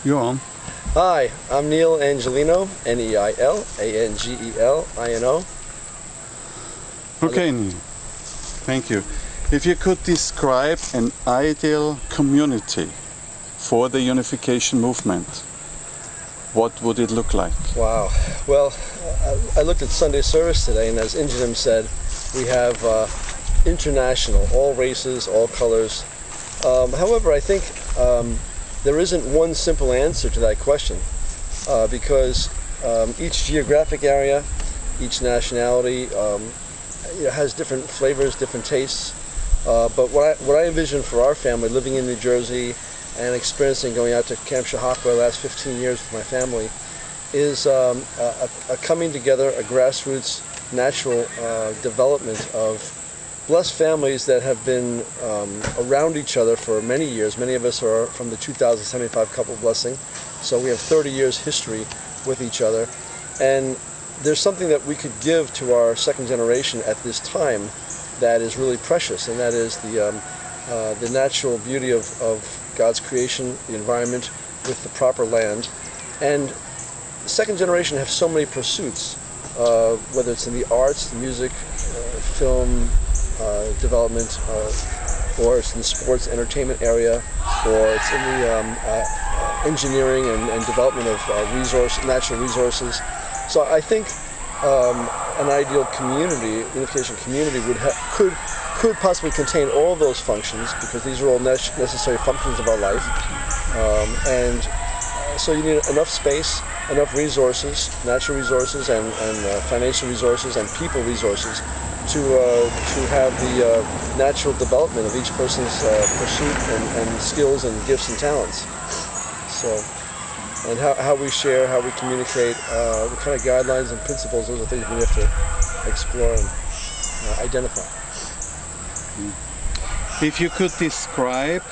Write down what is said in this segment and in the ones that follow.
You're on. Hi, I'm Neil Angelino, Neil, Angelino. Okay, Neil. Thank you. If you could describe an ideal community for the unification movement, what would it look like? Wow. Well, I looked at Sunday service today, and as Ingenim said, we have international, all races, all colors. However, I think there isn't one simple answer to that question because each geographic area, each nationality has different flavors, different tastes. But what I envision for our family, living in New Jersey and experiencing going out to Camp Shahakwa the last 15 years with my family, is a coming together, a grassroots, natural development of blessed families that have been around each other for many years. Many of us are from the 2075 couple blessing, so we have 30 years history with each other. And there's something that we could give to our second generation at this time that is really precious, and that is the natural beauty of God's creation, the environment with the proper land. And the second generation have so many pursuits, whether it's in the arts, the music, film, development, or it's in the sports entertainment area, or it's in the engineering and development of natural resources. So I think an ideal community, unification community, could possibly contain all those functions, because these are all necessary functions of our life. So you need enough space, enough resources, natural resources and financial resources and people resources to have the natural development of each person's pursuit and skills and gifts and talents. So, and how we share, how we communicate, what kind of guidelines and principles, those are things we have to explore and identify. If you could describe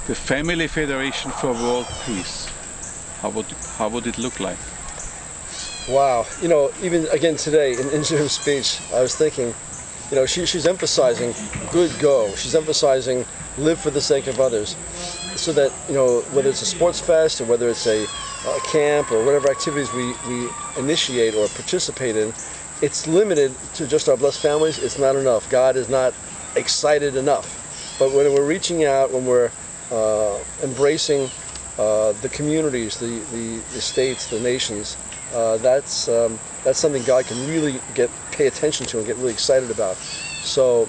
the Family Federation for World Peace, how would it look like? Wow, even again today in Ingerim's speech, I was thinking, she's emphasizing good go. She's emphasizing live for the sake of others, so that whether it's a sports fest or whether it's a camp or whatever activities we initiate or participate in, it's limited to just our blessed families. It's not enough. God is not excited enough. But when we're reaching out, when we're embracing the communities, the states, the nations, that's something God can really pay attention to and get really excited about. So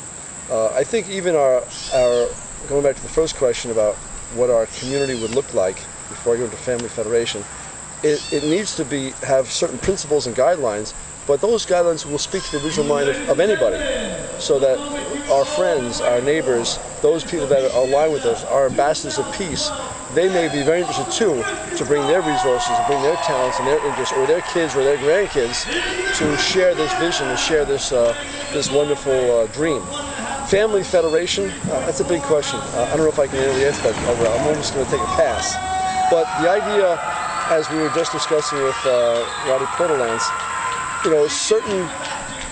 I think even our going back to the first question about what our community would look like before I go into Family Federation, it needs to have certain principles and guidelines, but those guidelines will speak to the original mind of anybody, so that our friends, our neighbors, those people that are aligned with us, our ambassadors of peace, they may be very interested too to bring their resources, to bring their talents and their interests, or their kids or their grandkids, to share this vision, to share this wonderful dream. Family Federation, that's a big question. I don't know if I can really answer that. I'm almost going to take a pass. But the idea, as we were just discussing with Roddy Portalance,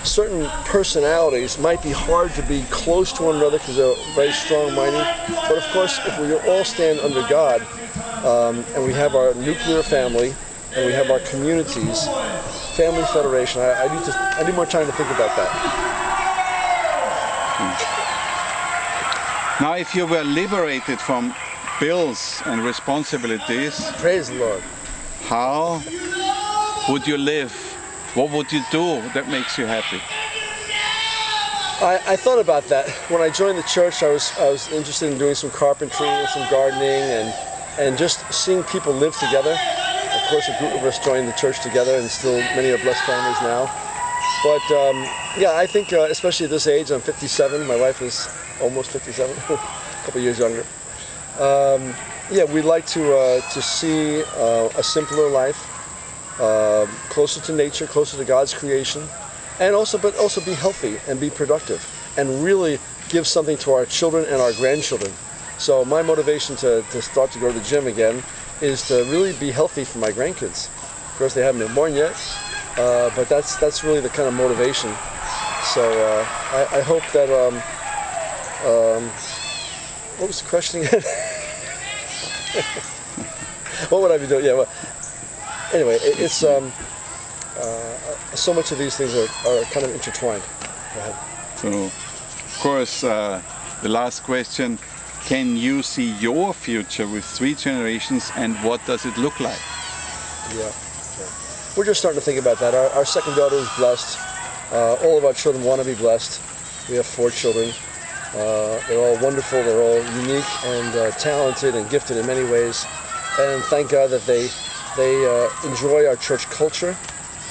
certain personalities might be hard to be close to one another because they're very strong-minded. But of course, if we all stand under God, and we have our nuclear family, and we have our communities, Family Federation, I need more time to think about that. Now, if you were liberated from bills and responsibilities, praise the Lord, how would you live? What would you do that makes you happy? I thought about that. When I joined the church, I was interested in doing some carpentry and some gardening and just seeing people live together. Of course, a group of us joined the church together, and still many are blessed families now. But yeah, I think especially at this age, I'm 57. My wife is almost 57, a couple years younger. Yeah, we'd like to see a simpler life, closer to nature, closer to God's creation, and but also be healthy and be productive, and really give something to our children and our grandchildren. So my motivation to start to go to the gym again is to really be healthy for my grandkids. Of course, they haven't been born yet, but that's really the kind of motivation. So I hope that what was the question again? What would I be doing? Yeah. Well, anyway, it's so much of these things are kind of intertwined. Go ahead. So, of course, the last question: can you see your future with 3 generations, and what does it look like? Yeah. We're just starting to think about that. Our second daughter is blessed. All of our children want to be blessed. We have 4 children. They're all wonderful. They're all unique and talented and gifted in many ways. And thank God that they enjoy our church culture.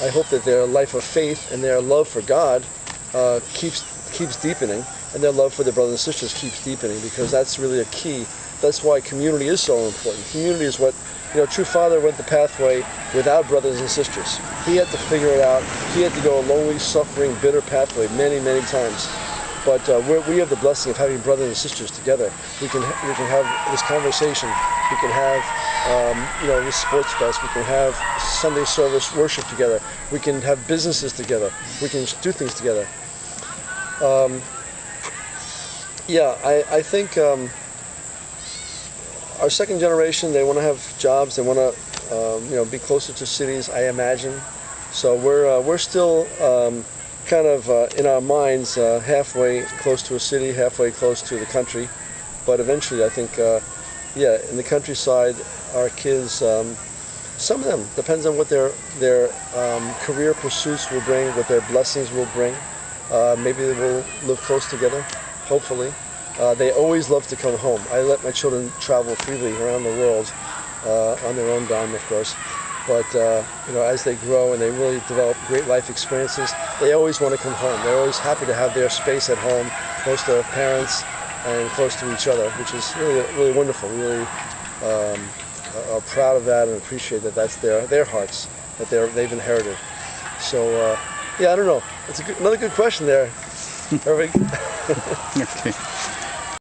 I hope that their life of faith and their love for God keeps deepening, and their love for their brothers and sisters keeps deepening, because that's really a key. That's why community is so important. Community is what, true father went the pathway without brothers and sisters. He had to figure it out. He had to go a lonely, suffering, bitter pathway many, many times. But we have the blessing of having brothers and sisters together. We can have this conversation. We can have this sports fest. We can have Sunday service worship together. We can have businesses together. We can do things together. I think our second generation, they want to have jobs. They want to be closer to cities, I imagine. So we're still kind of in our minds halfway close to a city, halfway close to the country. But eventually, I think, in the countryside, our kids, some of them, depends on what their career pursuits will bring, what their blessings will bring. Maybe they will live close together, hopefully. They always love to come home. I let my children travel freely around the world on their own dime, of course. But as they grow and they really develop great life experiences, they always want to come home. They're always happy to have their space at home, close to their parents and close to each other, which is really, really wonderful. We really are proud of that and appreciate that that's their hearts that they've inherited. So I don't know. It's another good question there, Irving. Okay.